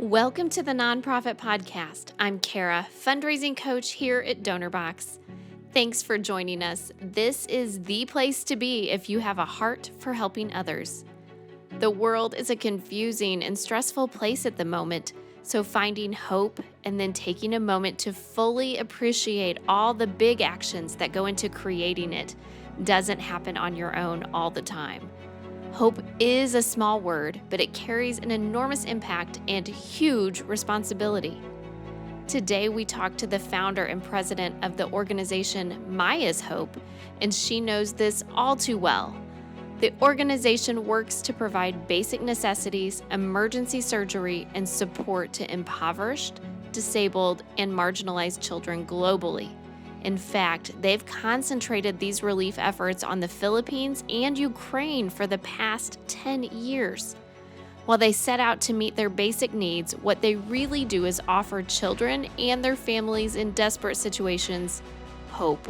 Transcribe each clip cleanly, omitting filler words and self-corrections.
Welcome to the Nonprofit Podcast. I'm Cara, fundraising coach here at DonorBox. Thanks for joining us. This is the place to be if you have a heart for helping others. The world is a confusing and stressful place at the moment, so finding hope and then taking a moment to fully appreciate all the big actions that go into creating it doesn't happen on your own all the time. Hope is a small word, but it carries an enormous impact and huge responsibility. Today, we talk to the founder and president of the organization Maya's Hope, and she knows this all too well. The organization works to provide basic necessities, emergency surgery, and support to impoverished, disabled, and marginalized children globally. In fact, they've concentrated these relief efforts on the Philippines and Ukraine for the past 10 years. While they set out to meet their basic needs, what they really do is offer children and their families in desperate situations hope.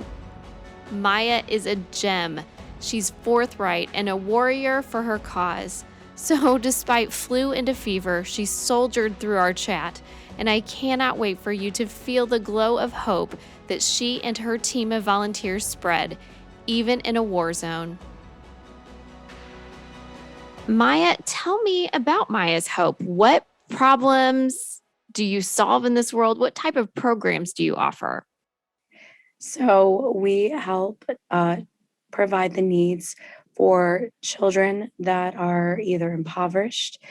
Maya is a gem. She's forthright and a warrior for her cause. So, despite flu and a fever, she soldiered through our chat, and I cannot wait for you to feel the glow of hope that she and her team of volunteers spread, even in a war zone. Maya, tell me about Maya's Hope. What problems do you solve in this world? What type of programs do you offer? So we help provide the needs for children that are either impoverished,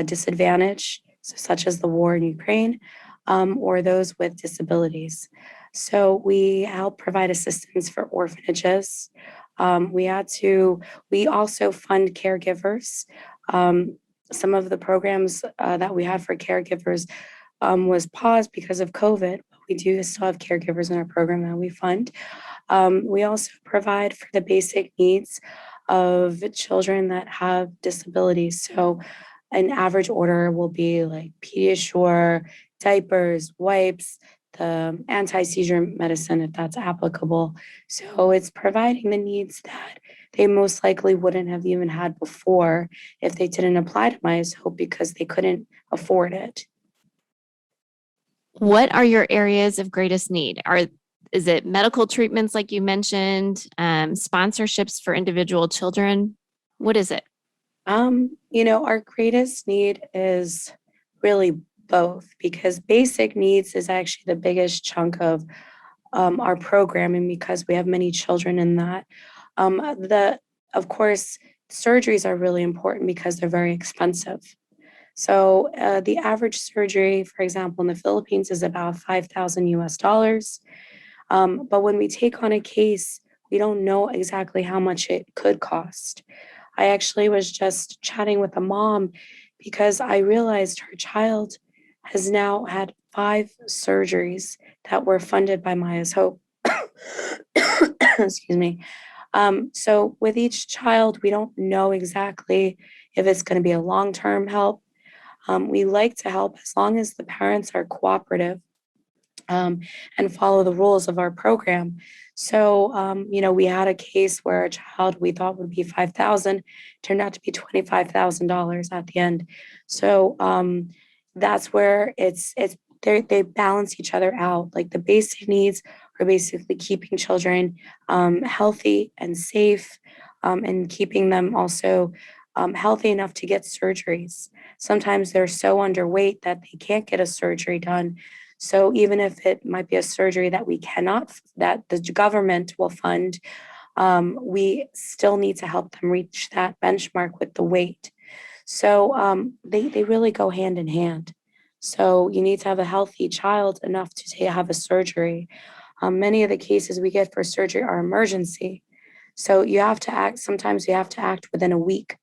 disadvantaged, such as the war in Ukraine, or those with disabilities. So we help provide assistance for orphanages. We also fund caregivers. Some of the programs that we had for caregivers was paused because of COVID, but we do still have caregivers in our program that we fund. We also provide for the basic needs of children that have disabilities. So an average order will be like Pediasure, diapers, wipes, the anti-seizure medicine if that's applicable. So it's providing the needs that they most likely wouldn't have even had before if they didn't apply to Maya's Hope because they couldn't afford it. What are your areas of greatest need? Is it medical treatments like you mentioned, sponsorships for individual children? What is it? Our greatest need is really both because basic needs is actually the biggest chunk of our programming because we have many children in that. Of course, surgeries are really important because they're very expensive. So the average surgery, for example, in the Philippines is about 5,000 US dollars. But when we take on a case, we don't know exactly how much it could cost. I actually was just chatting with a mom because I realized her child has now had 5 surgeries that were funded by Maya's Hope. Excuse me. So with each child, we don't know exactly if it's going to be a long-term help. We like to help as long as the parents are cooperative and follow the rules of our program. So, we had a case where a child we thought would be 5,000 turned out to be $25,000 at the end. So that's where they balance each other out. Like the basic needs are basically keeping children healthy and safe, and keeping them also healthy enough to get surgeries. Sometimes they're so underweight that they can't get a surgery done. So even if it might be a surgery that that the government will fund, we still need to help them reach that benchmark with the weight. So they really go hand in hand. So you need to have a healthy child enough to have a surgery. Many of the cases we get for surgery are emergency. So sometimes you have to act within a week.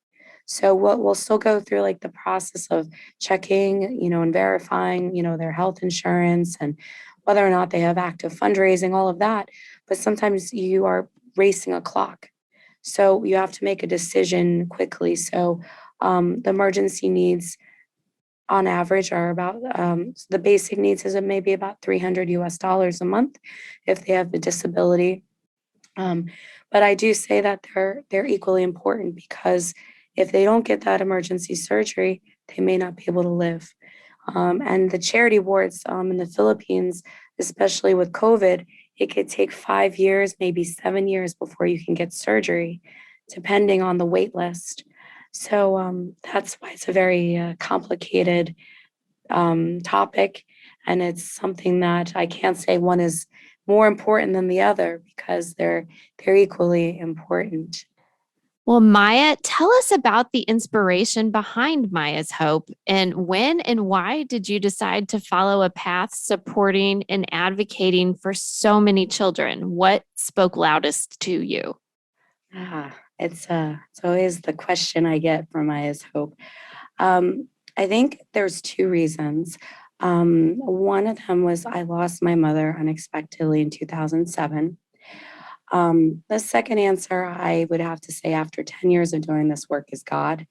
So we'll still go through like the process of checking, and verifying, their health insurance and whether or not they have active fundraising, all of that. But sometimes you are racing a clock. So you have to make a decision quickly. So the emergency needs on average are about the basic needs is maybe about 300 US dollars a month if they have a disability. But I do say that they're equally important because if they don't get that emergency surgery, they may not be able to live. And the charity wards in the Philippines, especially with COVID, it could take 5 years, maybe 7 years before you can get surgery, depending on the wait list. So that's why it's a very complicated topic. And it's something that I can't say one is more important than the other because they're equally important. Well, Maya, tell us about the inspiration behind Maya's Hope and when and why did you decide to follow a path supporting and advocating for so many children? What spoke loudest to you? It's always the question I get from Maya's Hope. I think there's two reasons. One of them was I lost my mother unexpectedly in 2007. The second answer I would have to say after 10 years of doing this work is God,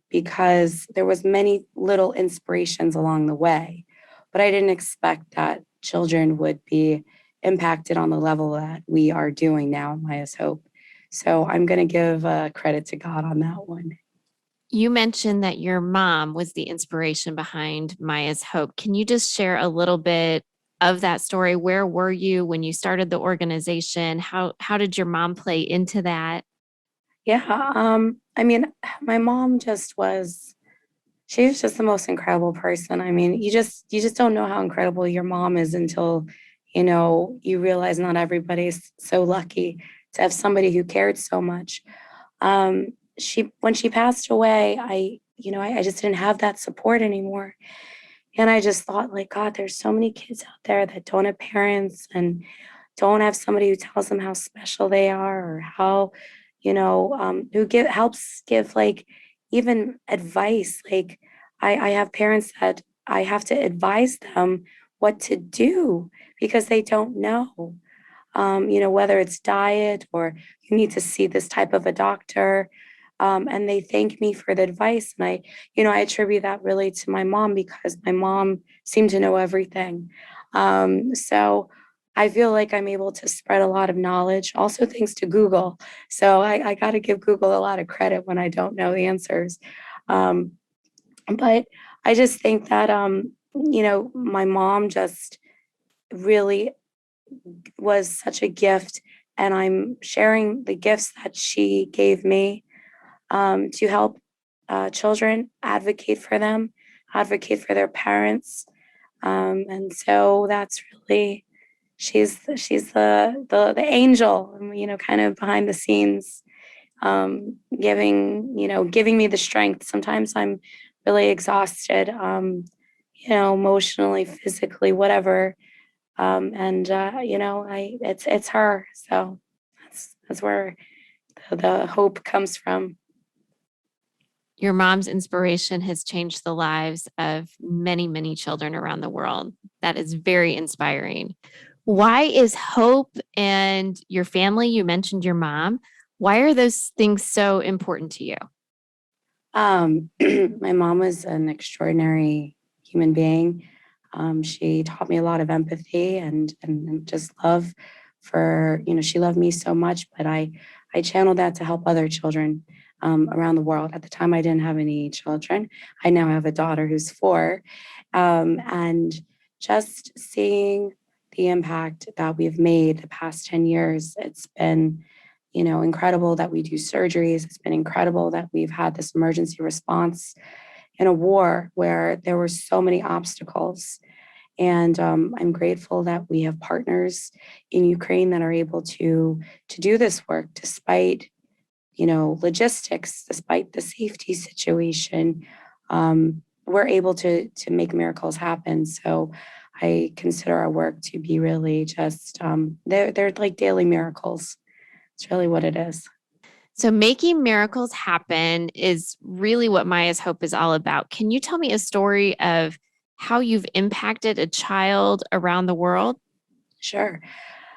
because there was many little inspirations along the way, but I didn't expect that children would be impacted on the level that we are doing now in Maya's Hope. So I'm going to give credit to God on that one. You mentioned that your mom was the inspiration behind Maya's Hope. Can you just share a little bit of that story? Where were you when you started the organization? How did your mom play into that? Yeah, I mean, my mom just was she was just the most incredible person. I mean, you just don't know how incredible your mom is until, you realize not everybody's so lucky to have somebody who cared so much. She when she passed away, I just didn't have that support anymore. And I just thought like, God, there's so many kids out there that don't have parents and don't have somebody who tells them how special they are or how, who helps give like even advice. Like I have parents that I have to advise them what to do because they don't know. Whether it's diet or you need to see this type of a doctor. And they thank me for the advice. And I attribute that really to my mom because my mom seemed to know everything. So I feel like I'm able to spread a lot of knowledge, also thanks to Google. So I got to give Google a lot of credit when I don't know the answers. Um, but I just think that, my mom just really was such a gift. And I'm sharing the gifts that she gave me to help children, advocate for them, advocate for their parents. And so that's really she's the angel, kind of behind the scenes, giving me the strength. Sometimes I'm really exhausted, emotionally, physically, whatever. And I it's her. So that's where the hope comes from. Your mom's inspiration has changed the lives of many, many children around the world. That is very inspiring. Why is hope and your family, you mentioned your mom, why are those things so important to you? My mom was an extraordinary human being. She taught me a lot of empathy and just love for, she loved me so much, but I channeled that to help other children around the world. At the time, I didn't have any children. I now have a daughter who's 4. And just seeing the impact that we've made the past 10 years, it's been incredible that we do surgeries. It's been incredible that we've had this emergency response in a war where there were so many obstacles. And I'm grateful that we have partners in Ukraine that are able to do this work despite logistics, despite the safety situation. We're able to make miracles happen. So I consider our work to be really just they're like daily miracles. It's really what it is. So, making miracles happen is really what Maya's Hope is all about. Can you tell me a story of how you've impacted a child around the world? Sure.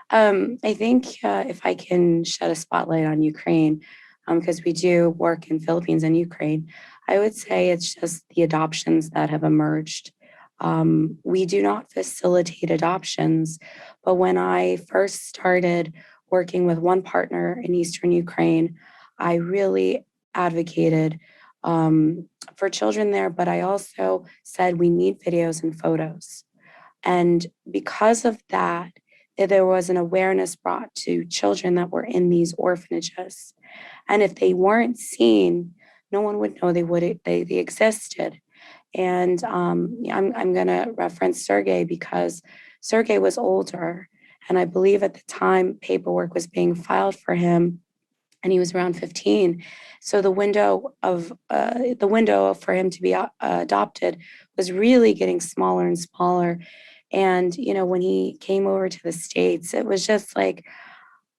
I think if I can shed a spotlight on Ukraine, because we do work in Philippines and Ukraine, I would say it's just the adoptions that have emerged. We do not facilitate adoptions, but when I first started working with one partner in Eastern Ukraine, I really advocated for children there, but I also said we need videos and photos. And because of that, there was an awareness brought to children that were in these orphanages. And if they weren't seen, no one would know they existed. And yeah, I'm going to reference Sergey because Sergey was older. And I believe at the time paperwork was being filed for him and he was around 15. So the window for him to be adopted was really getting smaller and smaller. And when he came over to the States, it was just like,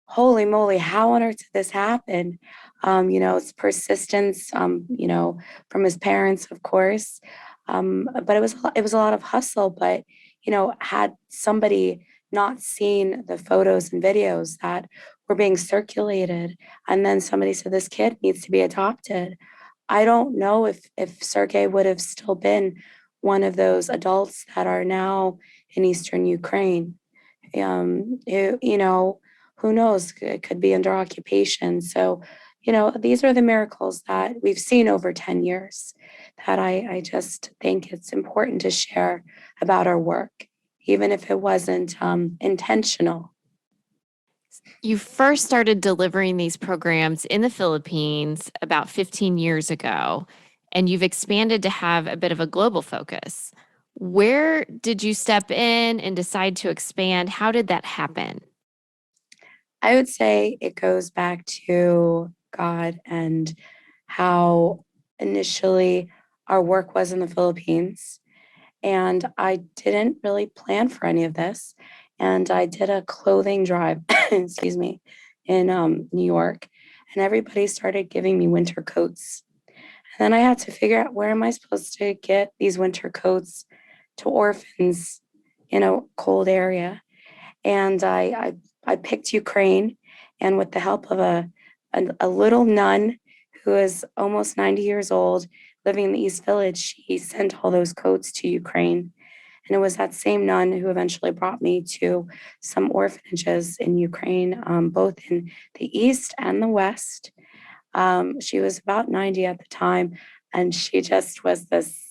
holy moly, how on earth did this happen? It's persistence, from his parents, of course. But it was a lot of hustle. But had somebody not seen the photos and videos that were being circulated, and then somebody said this kid needs to be adopted, I don't know if Sergey would have still been one of those adults that are now in Eastern Ukraine. Who knows? It could be under occupation. So, these are the miracles that we've seen over 10 years that I just think it's important to share about our work, even if it wasn't intentional. You first started delivering these programs in the Philippines about 15 years ago, and you've expanded to have a bit of a global focus. Where did you step in and decide to expand? How did that happen? I would say it goes back to God and how initially our work was in the Philippines. And I didn't really plan for any of this. And I did a clothing drive, excuse me, in New York. And everybody started giving me winter coats. And then I had to figure out where am I supposed to get these winter coats to orphans in a cold area. And I picked Ukraine, and with the help of a little nun who is almost 90 years old, living in the East Village, she sent all those coats to Ukraine. And it was that same nun who eventually brought me to some orphanages in Ukraine, both in the East and the West. She was about 90 at the time, and she just was this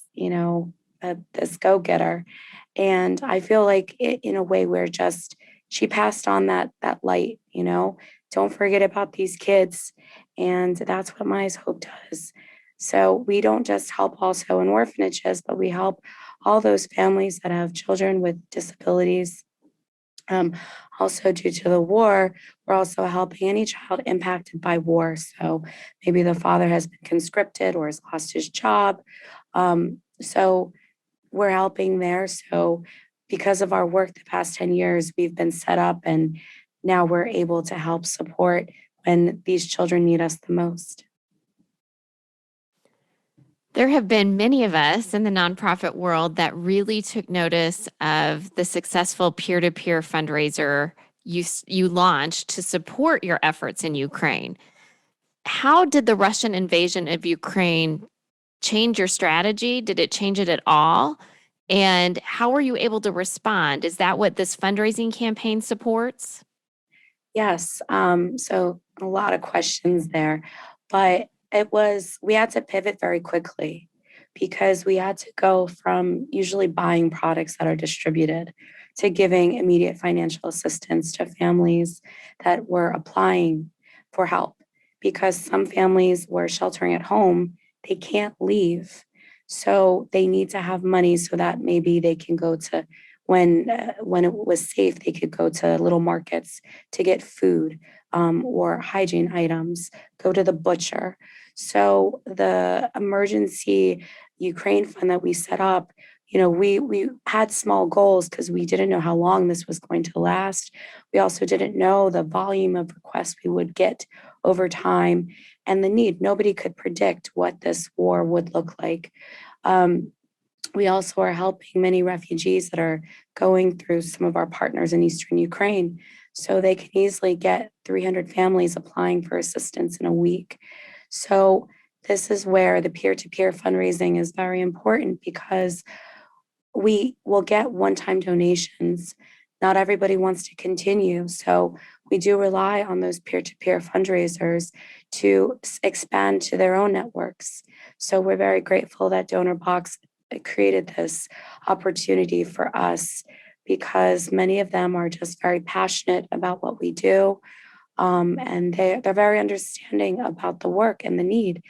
go getter. And I feel like in a way where just she passed on that light. Don't forget about these kids, and that's what My Hope does. So we don't just help also in orphanages, but we help all those families that have children with disabilities. Um, Also, due to the war, we're also helping any child impacted by war. So maybe the father has been conscripted or has lost his job. So we're helping there. So because of our work the past 10 years, we've been set up and now we're able to help support when these children need us the most. There have been many of us in the nonprofit world that really took notice of the successful peer to peer fundraiser you launched to support your efforts in Ukraine. How did the Russian invasion of Ukraine change your strategy? Did it change it at all? And how were you able to respond? Is that what this fundraising campaign supports? Yes. So a lot of questions there, but we had to pivot very quickly because we had to go from usually buying products that are distributed to giving immediate financial assistance to families that were applying for help because some families were sheltering at home, they can't leave. So they need to have money so that maybe they can go to when it was safe, they could go to little markets to get food or hygiene items, go to the butcher. So the emergency Ukraine fund that we set up, we had small goals because we didn't know how long this was going to last. We also didn't know the volume of requests we would get over time and the need. Nobody could predict what this war would look like. Um, we also are helping many refugees that are going through some of our partners in Eastern Ukraine. So they can easily get 300 families applying for assistance in a week. So this is where the peer to peer fundraising is very important because we will get one time donations not everybody wants to continue. So we do rely on those peer to peer fundraisers to expand to their own networks. So we're very grateful that DonorBox created this opportunity for us because many of them are just very passionate about what we do. And they're very understanding about the work and the need.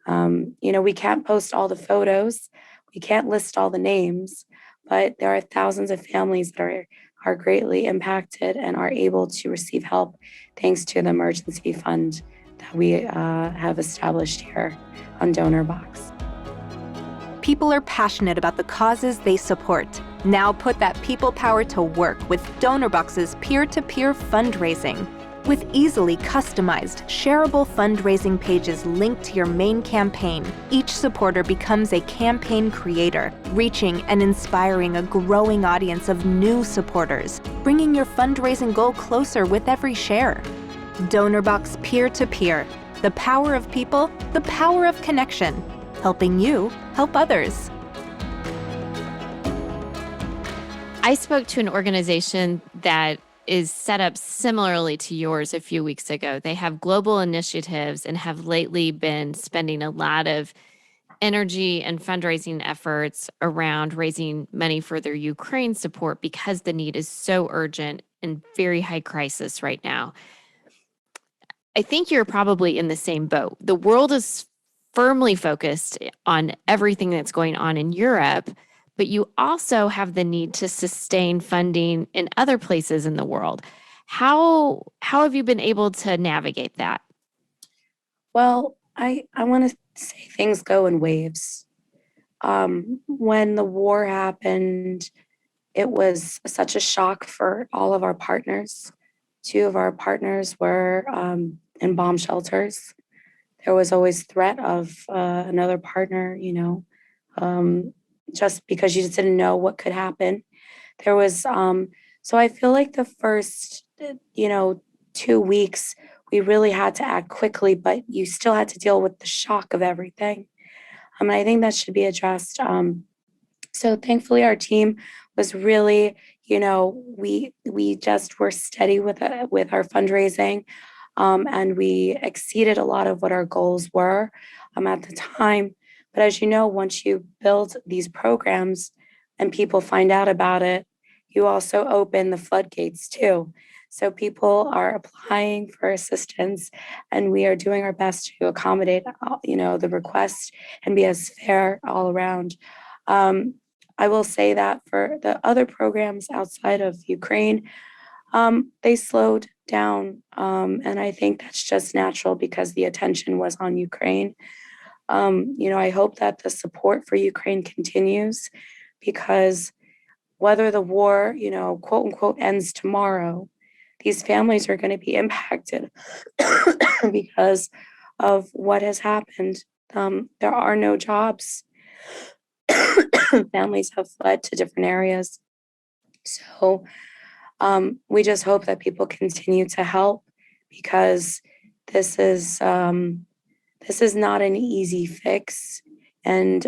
We can't post all the photos, we can't list all the names, but there are thousands of families that are greatly impacted and are able to receive help thanks to the emergency fund that we have established here on DonorBox. People are passionate about the causes they support. Now put that people power to work with DonorBox's peer-to-peer fundraising. With easily customized, shareable fundraising pages linked to your main campaign, each supporter becomes a campaign creator, reaching and inspiring a growing audience of new supporters, bringing your fundraising goal closer with every share. DonorBox Peer-to-Peer, the power of people, the power of connection, helping you help others. I spoke to an organization that is set up similarly to yours a few weeks ago. They have global initiatives and have lately been spending a lot of energy and fundraising efforts around raising money for their Ukraine support because the need is so urgent and very high crisis right now. I think you're probably in the same boat. The world is firmly focused on everything that's going on in Europe, but you also have the need to sustain funding in other places in the world. How have you been able to navigate that? Well, I want to say things go in waves. When the war happened, it was such a shock for all of our partners. Two of our partners were in bomb shelters. There was always threat of another partner, just because you just didn't know what could happen. There was, so I feel like the first, 2 weeks, we really had to act quickly, but you still had to deal with the shock of everything. And I think that should be addressed. So thankfully, our team was really, we just were steady with our fundraising, and we exceeded a lot of what our goals were at the time. But as you know, once you build these programs and people find out about it, you also open the floodgates too. So people are applying for assistance, and we are doing our best to accommodate, the request and be as fair all around. Um, I will say that for the other programs outside of Ukraine, they slowed down. And I think that's just natural because the attention was on Ukraine. I hope that the support for Ukraine continues because whether the war, quote unquote, ends tomorrow, these families are going to be impacted because of what has happened. There are no jobs. Families have fled to different areas. So we just hope that people continue to help because this is not an easy fix. And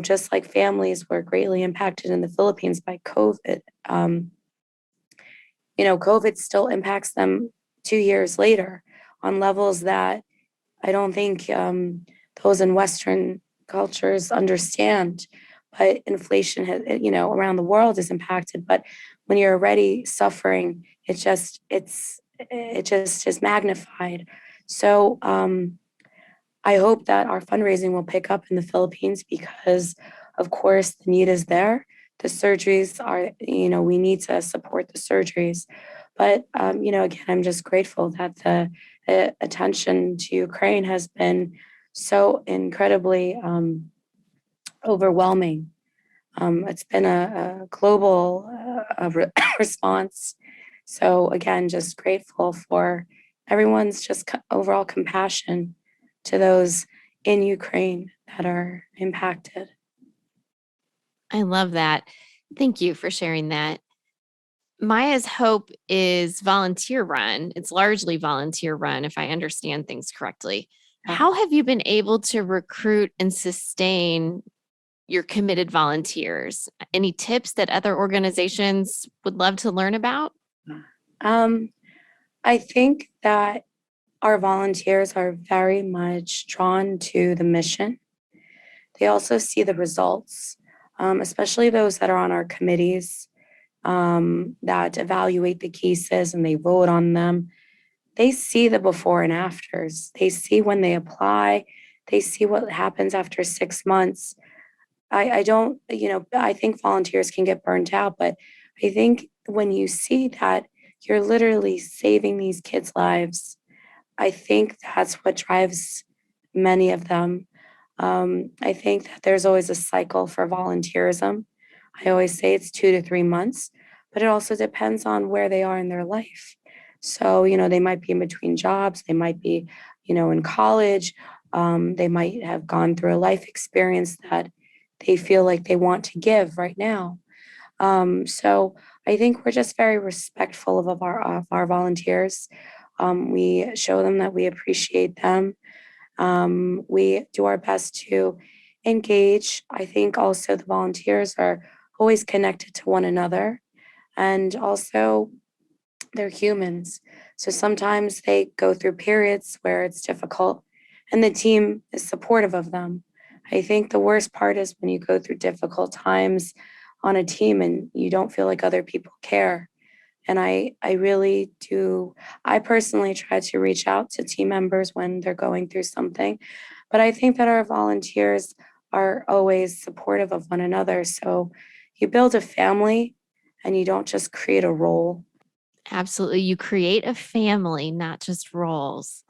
just like families were greatly impacted in the Philippines by COVID, COVID still impacts them 2 years later on levels that I don't think those in Western cultures understand. But inflation has, around the world is impacted. But when you're already suffering, it just is magnified. So I hope that our fundraising will pick up in the Philippines because, of course, the need is there. The surgeries are, we need to support the surgeries. But, again, I'm just grateful that the attention to Ukraine has been so incredibly overwhelming. It's been a global response. So, again, just grateful for everyone's just overall compassion to those in Ukraine that are impacted. I love that. Thank you for sharing that. Maya's Hope is volunteer run. It's largely volunteer run, if I understand things correctly. Yeah. How have you been able to recruit and sustain your committed volunteers? Any tips that other organizations would love to learn about? Um, I think that our volunteers are very much drawn to the mission. They also see the results, especially those that are on our committees that evaluate the cases and they vote on them. They see the before and afters. They see when they apply. They see what happens after 6 months. I don't, I think volunteers can get burnt out, but I think when you see that you're literally saving these kids' lives, I think that's what drives many of them. I think that there's always a cycle for volunteerism. I always say it's 2 to 3 months, but it also depends on where they are in their life. So, they might be in between jobs, they might be, in college, they might have gone through a life experience that they feel like they want to give right now. So I think we're just very respectful of our volunteers. We show them that we appreciate them. We do our best to engage. I think also the volunteers are always connected to one another, and also they're humans. So sometimes they go through periods where it's difficult, and the team is supportive of them. I think the worst part is when you go through difficult times on a team and you don't feel like other people care. And I really do. I personally try to reach out to team members when they're going through something, but I think that our volunteers are always supportive of one another. So you build a family and you don't just create a role. Absolutely. You create a family, not just roles.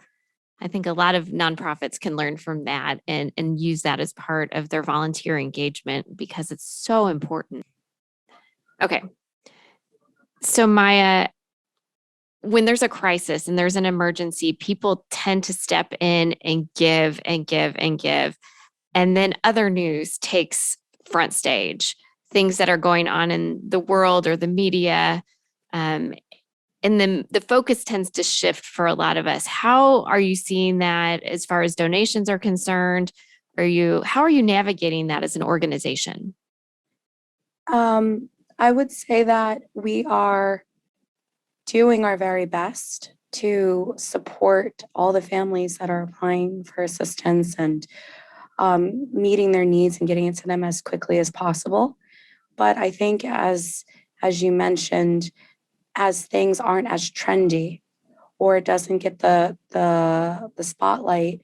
I think a lot of nonprofits can learn from that and use that as part of their volunteer engagement because it's so important. Okay. So, Maya, when there's a crisis and there's an emergency, people tend to step in and give and give and give. And then other news takes front stage, things that are going on in the world or the media. Um, and then the focus tends to shift for a lot of us. How are you seeing that as far as donations are concerned? How are you navigating that as an organization? I would say that we are doing our very best to support all the families that are applying for assistance and meeting their needs and getting it to them as quickly as possible. But I think as you mentioned, as things aren't as trendy or it doesn't get the spotlight,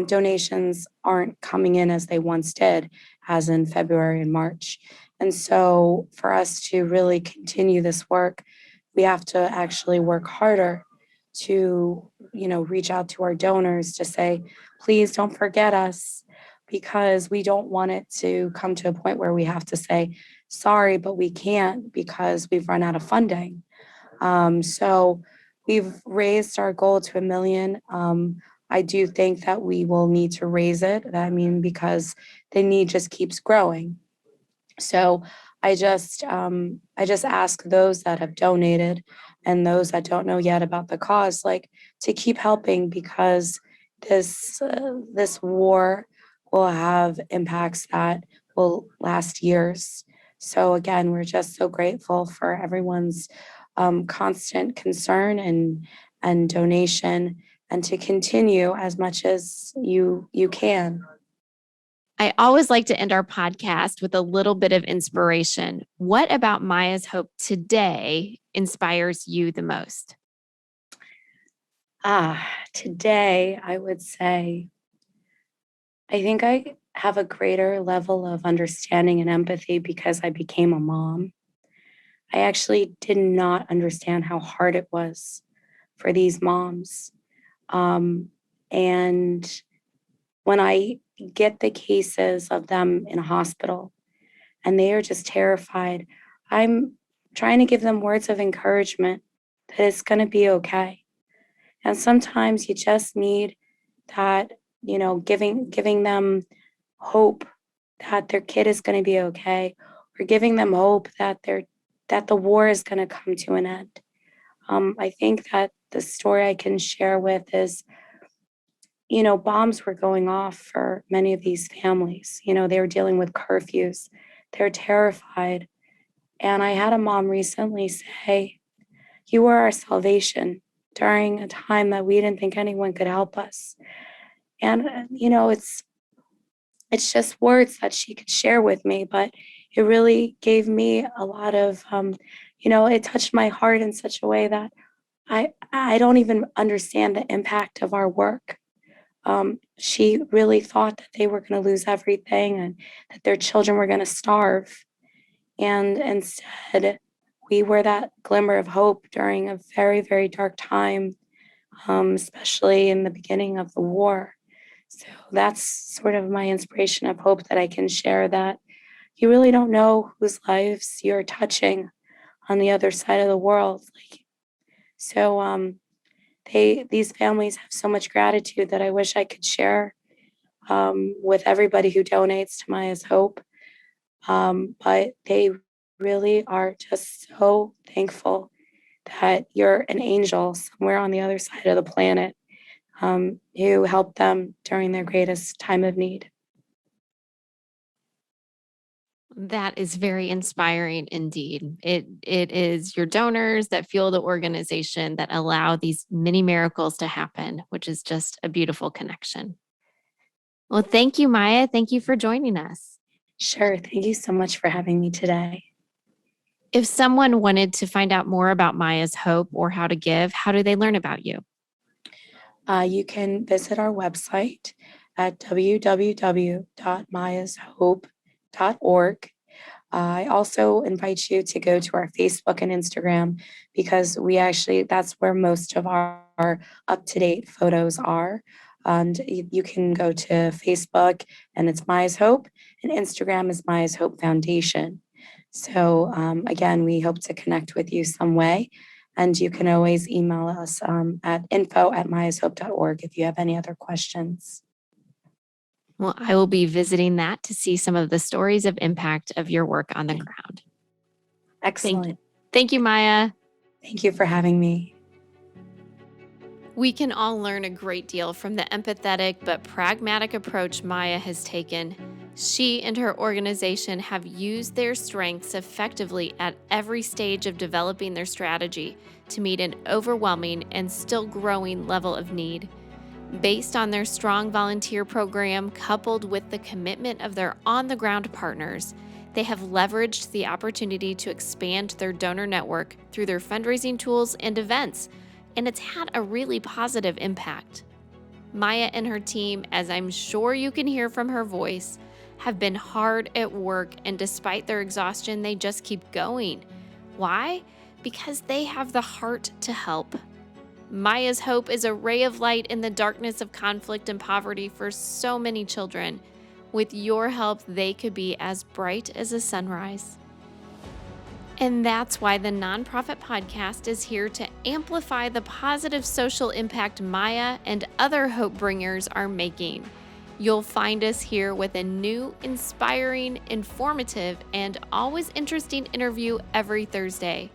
donations aren't coming in as they once did, as in February and March. And so, for us to really continue this work, we have to actually work harder to, reach out to our donors to say, please don't forget us, because we don't want it to come to a point where we have to say, sorry, but we can't because we've run out of funding. So we've raised our goal to 1 million. I do think that we will need to raise it. I mean, because the need just keeps growing. So I just ask those that have donated and those that don't know yet about the cause, like, to keep helping, because this war will have impacts that will last years. So again, we're just so grateful for everyone's constant concern and donation, and to continue as much as you can. I always like to end our podcast with a little bit of inspiration. What about Maya's Hope today inspires you the most? Today I would say I think I have a greater level of understanding and empathy because I became a mom. I actually did not understand how hard it was for these moms. Um, and when I get the cases of them in a hospital and they are just terrified, I'm trying to give them words of encouragement that it's going to be okay. And sometimes you just need that, giving them hope that their kid is going to be okay, or giving them hope that the war is going to come to an end. I think that the story I can share with is bombs were going off for many of these families. They were dealing with curfews. They're terrified. And I had a mom recently say, "You were our salvation during a time that we didn't think anyone could help us." And, it's just words that she could share with me, but it really gave me a lot of, it touched my heart in such a way that I don't even understand the impact of our work. She really thought that they were going to lose everything and that their children were going to starve. And instead, we were that glimmer of hope during a very, very dark time, especially in the beginning of the war. So that's sort of my inspiration of hope that I can share, that you really don't know whose lives you're touching on the other side of the world. So these families have so much gratitude that I wish I could share with everybody who donates to Maya's Hope. But they really are just so thankful that you're an angel somewhere on the other side of the planet, who helped them during their greatest time of need. That is very inspiring indeed. It is your donors that fuel the organization that allow these mini miracles to happen, which is just a beautiful connection. Well, thank you, Maya. Thank you for joining us. Sure. Thank you so much for having me today. If someone wanted to find out more about Maya's Hope or how to give, how do they learn about you? You can visit our website at www.mayashope.org. I also invite you to go to our Facebook and Instagram, because that's where most of our up-to-date photos are. And you can go to Facebook and it's Maya's Hope, and Instagram is Maya's Hope Foundation. So again, we hope to connect with you some way. And you can always email us at info@mayashope.org if you have any other questions. Well, I will be visiting that to see some of the stories of impact of your work on the ground. Excellent. Thank you, Maya. Thank you for having me. We can all learn a great deal from the empathetic but pragmatic approach Maya has taken. She and her organization have used their strengths effectively at every stage of developing their strategy to meet an overwhelming and still growing level of need. Based on their strong volunteer program, coupled with the commitment of their on-the-ground partners, they have leveraged the opportunity to expand their donor network through their fundraising tools and events, and it's had a really positive impact. Maya and her team, as I'm sure you can hear from her voice, have been hard at work, and despite their exhaustion, they just keep going. Why? Because they have the heart to help. Maya's Hope is a ray of light in the darkness of conflict and poverty for so many children. With your help, they could be as bright as a sunrise. And that's why the Nonprofit Podcast is here to amplify the positive social impact Maya and other hope bringers are making. You'll find us here with a new, inspiring, informative, and always interesting interview every Thursday.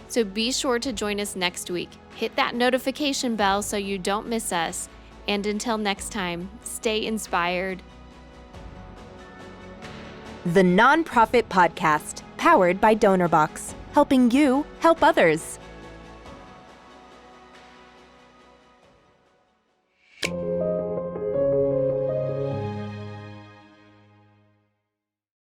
So be sure to join us next week. Hit that notification bell so you don't miss us. And until next time, stay inspired. The Nonprofit Podcast, powered by DonorBox, helping you help others.